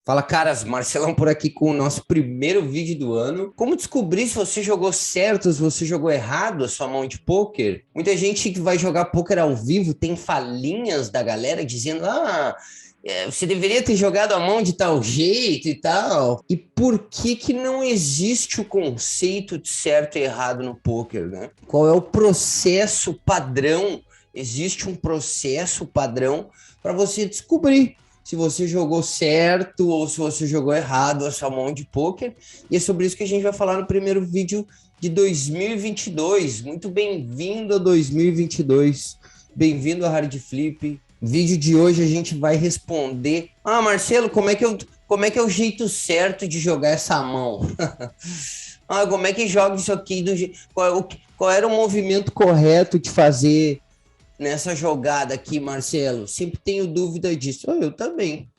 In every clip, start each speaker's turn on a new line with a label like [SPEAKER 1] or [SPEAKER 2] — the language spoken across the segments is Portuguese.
[SPEAKER 1] Fala, caras, Marcelão por aqui com o nosso primeiro vídeo do ano. Como descobrir se você jogou certo, se você jogou errado a sua mão de pôquer? Muita gente que vai jogar pôquer ao vivo tem falinhas da galera dizendo: você deveria ter jogado a mão de tal jeito e tal. E por que que não existe o conceito de certo e errado no pôquer, né? Qual é o processo padrão? Existe um processo padrão para você descobrir se você jogou certo ou se você jogou errado a sua mão de pôquer. E é sobre isso que a gente vai falar no primeiro vídeo de 2022. Muito bem-vindo a 2022. Bem-vindo a Hard Flip. Vídeo de hoje a gente vai responder: Marcelo, como é que é o jeito certo de jogar essa mão? Como é que joga isso aqui? Qual era o movimento correto de fazer nessa jogada aqui, Marcelo? Sempre tenho dúvida disso. Eu também.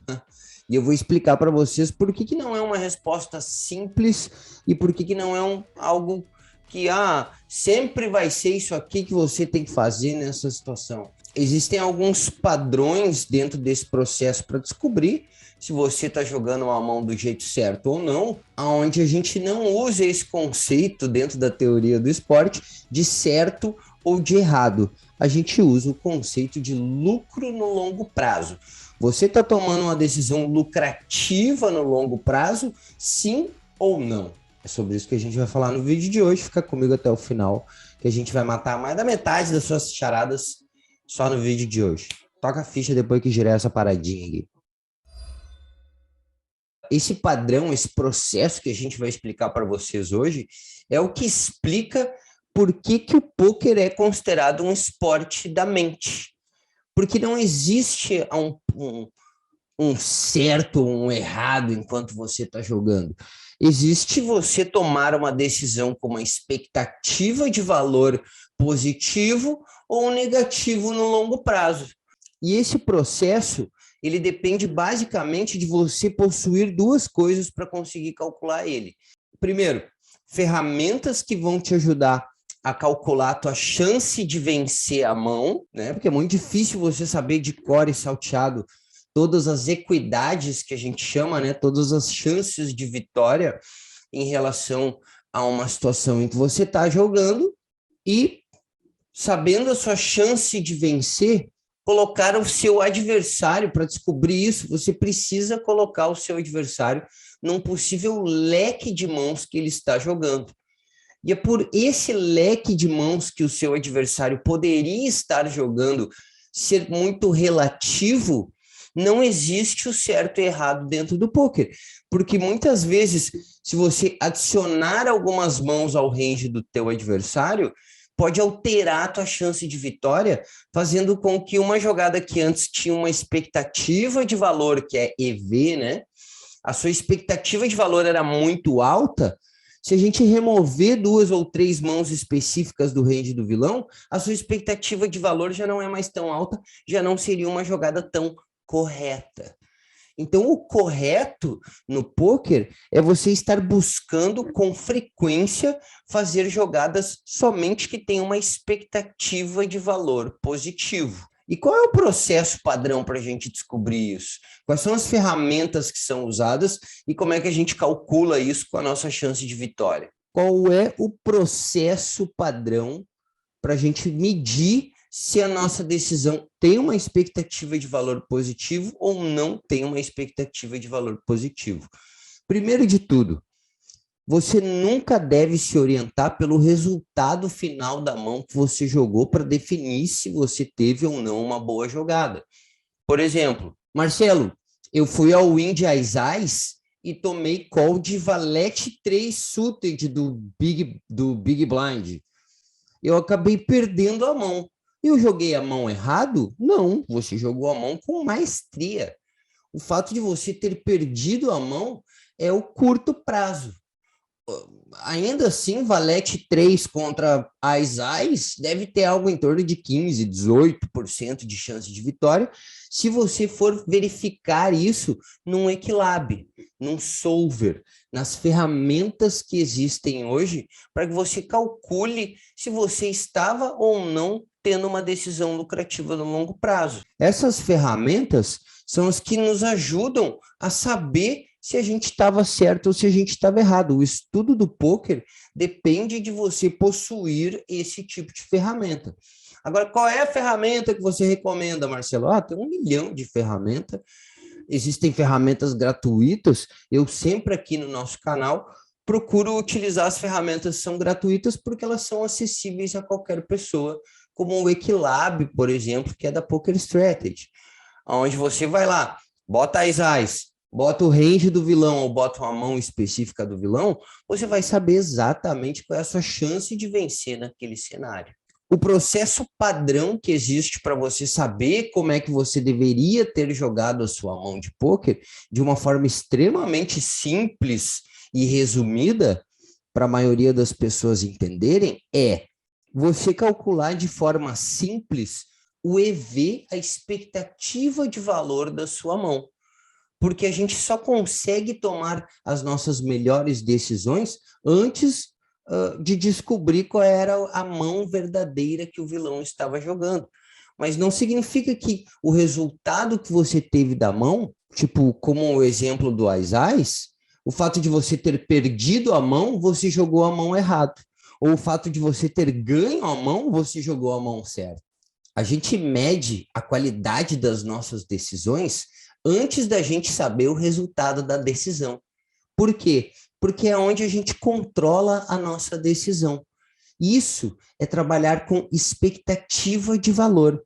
[SPEAKER 1] E eu vou explicar para vocês por que não é uma resposta simples e por que não é algo que sempre vai ser isso aqui que você tem que fazer nessa situação. Existem alguns padrões dentro desse processo para descobrir se você está jogando uma mão do jeito certo ou não, aonde a gente não usa esse conceito dentro da teoria do esporte de certo ou de errado. A gente usa o conceito de lucro no longo prazo. Você está tomando uma decisão lucrativa no longo prazo, sim ou não? É sobre isso que a gente vai falar no vídeo de hoje. Fica comigo até o final, que a gente vai matar mais da metade das suas charadas só no vídeo de hoje. Toca a ficha depois que girar essa paradinha aqui. Esse padrão, esse processo que a gente vai explicar para vocês hoje, é o que explica por que o pôquer é considerado um esporte da mente. Porque não existe um certo ou um errado enquanto você está jogando. Existe você tomar uma decisão com uma expectativa de valor positivo ou negativo no longo prazo. E esse processo, ele depende basicamente de você possuir duas coisas para conseguir calcular ele. Primeiro, ferramentas que vão te ajudar a calcular a tua chance de vencer a mão, né? Porque é muito difícil você saber de cor e salteado todas as equidades que a gente chama, né? Todas as chances de vitória em relação a uma situação em que você está jogando e, sabendo a sua chance de vencer, colocar o seu adversário. Para descobrir isso, você precisa colocar o seu adversário num possível leque de mãos que ele está jogando. E é por esse leque de mãos que o seu adversário poderia estar jogando ser muito relativo. Não existe o certo e errado dentro do pôquer, porque muitas vezes, se você adicionar algumas mãos ao range do teu adversário, pode alterar a tua chance de vitória, fazendo com que uma jogada que antes tinha uma expectativa de valor, que é EV, né? A sua expectativa de valor era muito alta. Se a gente remover duas ou três mãos específicas do range do vilão, a sua expectativa de valor já não é mais tão alta, já não seria uma jogada tão correta. Então, o correto no pôquer é você estar buscando com frequência fazer jogadas somente que tenham uma expectativa de valor positivo. E qual é o processo padrão para a gente descobrir isso? Quais são as ferramentas que são usadas e como é que a gente calcula isso com a nossa chance de vitória? Qual é o processo padrão para a gente medir se a nossa decisão tem uma expectativa de valor positivo ou não tem uma expectativa de valor positivo? Primeiro de tudo, você nunca deve se orientar pelo resultado final da mão que você jogou para definir se você teve ou não uma boa jogada. Por exemplo, Marcelo, eu fui ao win de Ais e tomei call de valete 3 suited do Big Blind. Eu acabei perdendo a mão. Eu joguei a mão errado? Não, você jogou a mão com maestria. O fato de você ter perdido a mão é o curto prazo. Ainda assim, valete 3 contra Ais deve ter algo em torno de 15, 18% de chance de vitória, se você for verificar isso num Equilab, num solver, nas ferramentas que existem hoje, para que você calcule se você estava ou não tendo uma decisão lucrativa no longo prazo. Essas ferramentas são as que nos ajudam a saber se a gente estava certo ou se a gente estava errado. O estudo do pôquer depende de você possuir esse tipo de ferramenta. Agora, qual é a ferramenta que você recomenda, Marcelo? Tem 1 milhão de ferramentas. Existem ferramentas gratuitas. Eu sempre aqui no nosso canal procuro utilizar as ferramentas que são gratuitas porque elas são acessíveis a qualquer pessoa, como o Equilab, por exemplo, que é da Poker Strategy, onde você vai lá, bota as AIS, bota o range do vilão ou bota uma mão específica do vilão, você vai saber exatamente qual é a sua chance de vencer naquele cenário. O processo padrão que existe para você saber como é que você deveria ter jogado a sua mão de pôquer de uma forma extremamente simples e resumida para a maioria das pessoas entenderem é você calcular de forma simples o EV, a expectativa de valor da sua mão. Porque a gente só consegue tomar as nossas melhores decisões antes de descobrir qual era a mão verdadeira que o vilão estava jogando. Mas não significa que o resultado que você teve da mão, tipo, como o exemplo do Ais, o fato de você ter perdido a mão, você jogou a mão errado. Ou o fato de você ter ganho a mão, você jogou a mão certa. A gente mede a qualidade das nossas decisões antes da gente saber o resultado da decisão. Por quê? Porque é onde a gente controla a nossa decisão. Isso é trabalhar com expectativa de valor.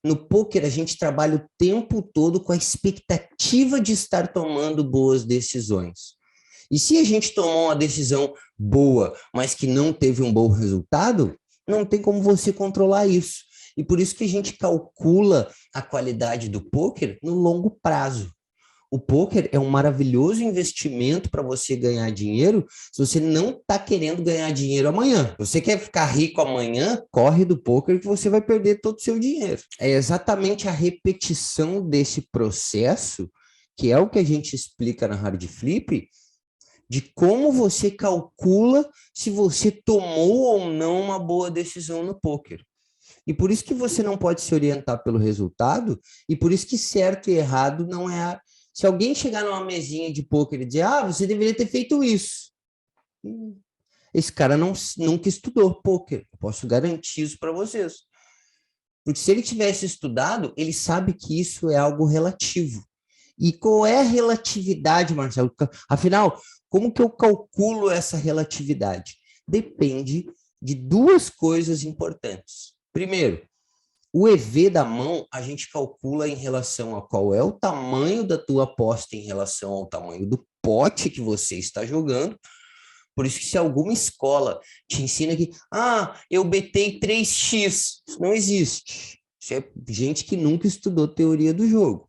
[SPEAKER 1] No pôquer, a gente trabalha o tempo todo com a expectativa de estar tomando boas decisões. E se a gente tomou uma decisão boa, mas que não teve um bom resultado, não tem como você controlar isso. E por isso que a gente calcula a qualidade do pôquer no longo prazo. O pôquer é um maravilhoso investimento para você ganhar dinheiro se você não está querendo ganhar dinheiro amanhã. Se você quer ficar rico amanhã, corre do pôquer que você vai perder todo o seu dinheiro. É exatamente a repetição desse processo, que é o que a gente explica na Hard Flip, de como você calcula se você tomou ou não uma boa decisão no pôquer. E por isso que você não pode se orientar pelo resultado, e por isso que certo e errado não é... Se alguém chegar numa mesinha de pôquer e dizer, você deveria ter feito isso. Esse cara nunca estudou pôquer. Eu posso garantir isso para vocês. Porque se ele tivesse estudado, ele sabe que isso é algo relativo. E qual é a relatividade, Marcelo? Afinal, como que eu calculo essa relatividade? Depende de duas coisas importantes. Primeiro, o EV da mão a gente calcula em relação a qual é o tamanho da tua aposta em relação ao tamanho do pote que você está jogando. Por isso que se alguma escola te ensina que, eu betei 3x, isso não existe. Isso é gente que nunca estudou teoria do jogo.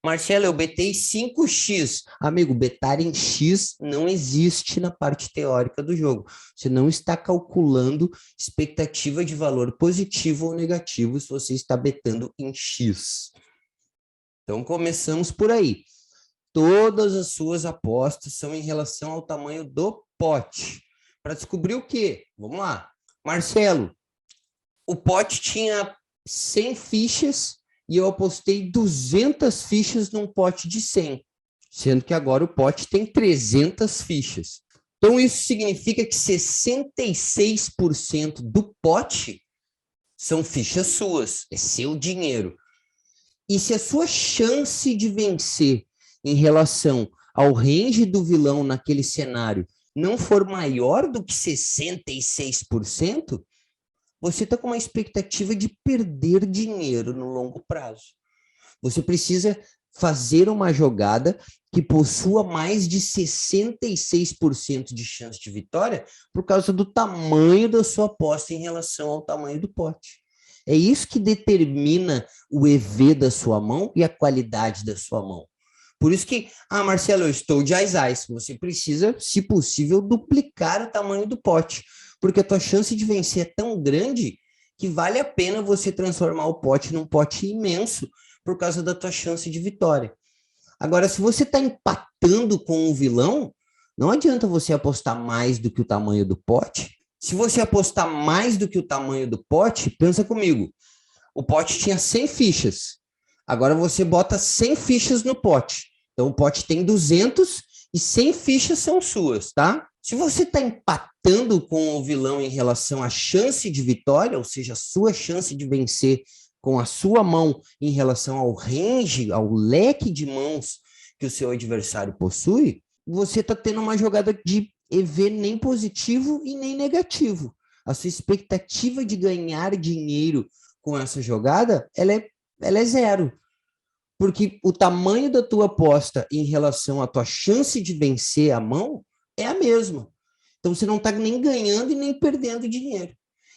[SPEAKER 1] Marcelo, eu betei 5x. Amigo, betar em x não existe na parte teórica do jogo. Você não está calculando expectativa de valor positivo ou negativo se você está betando em x. Então, começamos por aí. Todas as suas apostas são em relação ao tamanho do pote. Para descobrir o quê? Vamos lá. Marcelo, o pote tinha 100 fichas e eu apostei 200 fichas num pote de 100, sendo que agora o pote tem 300 fichas. Então, isso significa que 66% do pote são fichas suas, é seu dinheiro. E se a sua chance de vencer em relação ao range do vilão naquele cenário não for maior do que 66%, você está com uma expectativa de perder dinheiro no longo prazo. Você precisa fazer uma jogada que possua mais de 66% de chance de vitória por causa do tamanho da sua aposta em relação ao tamanho do pote. É isso que determina o EV da sua mão e a qualidade da sua mão. Por isso que, Marcelo, eu estou de ais. Você precisa, se possível, duplicar o tamanho do pote, porque a tua chance de vencer é tão grande que vale a pena você transformar o pote num pote imenso por causa da tua chance de vitória. Agora, se você está empatando com o vilão, não adianta você apostar mais do que o tamanho do pote. Se você apostar mais do que o tamanho do pote, pensa comigo, o pote tinha 100 fichas. Agora você bota 100 fichas no pote. Então o pote tem 200 e 100 fichas são suas, tá? Se você está empatando com o vilão em relação à chance de vitória, ou seja, a sua chance de vencer com a sua mão em relação ao range, ao leque de mãos que o seu adversário possui, você está tendo uma jogada de EV nem positivo e nem negativo. A sua expectativa de ganhar dinheiro com essa jogada, ela é zero. Porque o tamanho da tua aposta em relação à tua chance de vencer a mão é a mesma. Então você não está nem ganhando e nem perdendo dinheiro.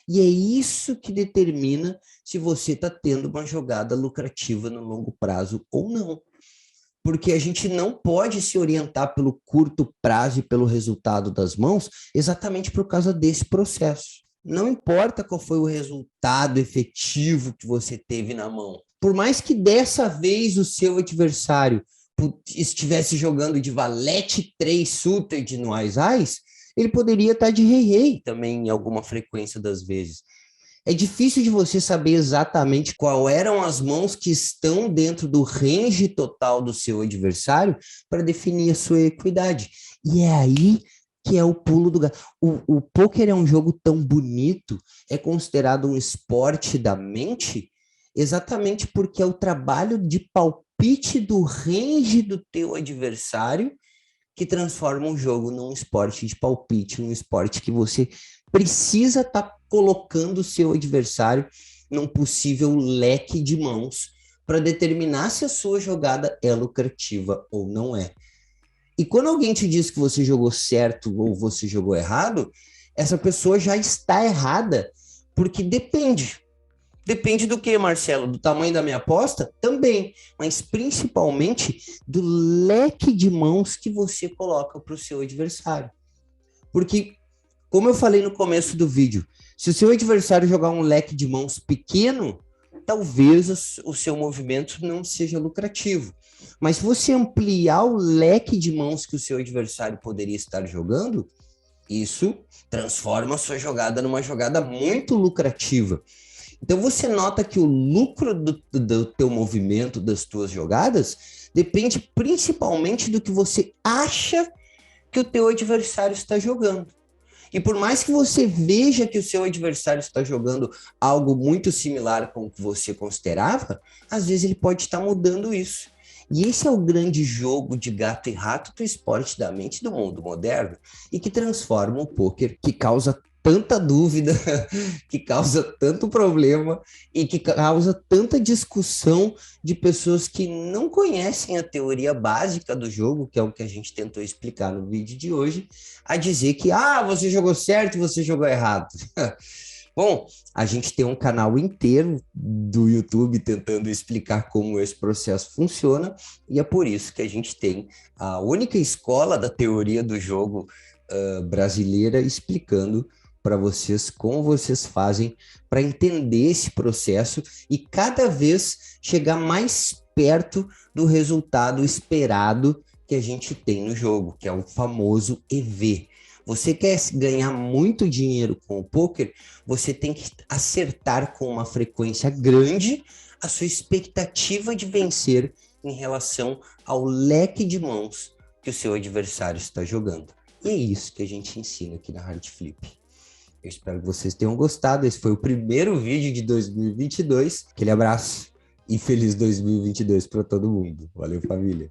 [SPEAKER 1] E é isso que determina se você está tendo uma jogada lucrativa no longo prazo ou não. Porque a gente não pode se orientar pelo curto prazo e pelo resultado das mãos exatamente por causa desse processo. Não importa qual foi o resultado efetivo que você teve na mão. Por mais que dessa vez o seu adversário estivesse jogando de valete 3 suited no Ás-Ás, ele poderia estar de rei-rei também em alguma frequência das vezes. É difícil de você saber exatamente qual eram as mãos que estão dentro do range total do seu adversário para definir a sua equidade. E é aí que é o pulo do gato. O pôquer é um jogo tão bonito, é considerado um esporte da mente, exatamente porque é o trabalho de palpite do range do teu adversário que transforma um jogo num esporte de palpite, num esporte que você precisa estar colocando o seu adversário num possível leque de mãos para determinar se a sua jogada é lucrativa ou não é. E quando alguém te diz que você jogou certo ou você jogou errado, essa pessoa já está errada, porque depende. Depende do que, Marcelo? Do tamanho da minha aposta? Também, mas principalmente do leque de mãos que você coloca para o seu adversário. Porque, como eu falei no começo do vídeo, se o seu adversário jogar um leque de mãos pequeno, talvez o seu movimento não seja lucrativo. Mas se você ampliar o leque de mãos que o seu adversário poderia estar jogando, isso transforma a sua jogada numa jogada muito lucrativa. Então você nota que o lucro do teu movimento, das tuas jogadas, depende principalmente do que você acha que o teu adversário está jogando. E por mais que você veja que o seu adversário está jogando algo muito similar com o que você considerava, às vezes ele pode estar mudando isso. E esse é o grande jogo de gato e rato do esporte da mente do mundo moderno e que transforma o pôquer, que causa tanta dúvida, que causa tanto problema e que causa tanta discussão de pessoas que não conhecem a teoria básica do jogo, que é o que a gente tentou explicar no vídeo de hoje, a dizer que, você jogou certo e você jogou errado. Bom, a gente tem um canal inteiro do YouTube tentando explicar como esse processo funciona, e é por isso que a gente tem a única escola da teoria do jogo brasileira explicando para vocês como vocês fazem para entender esse processo e cada vez chegar mais perto do resultado esperado que a gente tem no jogo, que é o famoso EV. Você quer ganhar muito dinheiro com o pôquer, você tem que acertar com uma frequência grande a sua expectativa de vencer em relação ao leque de mãos que o seu adversário está jogando. E é isso que a gente ensina aqui na Hard Flip. Eu espero que vocês tenham gostado. Esse foi o primeiro vídeo de 2022. Aquele abraço e feliz 2022 para todo mundo. Valeu, família!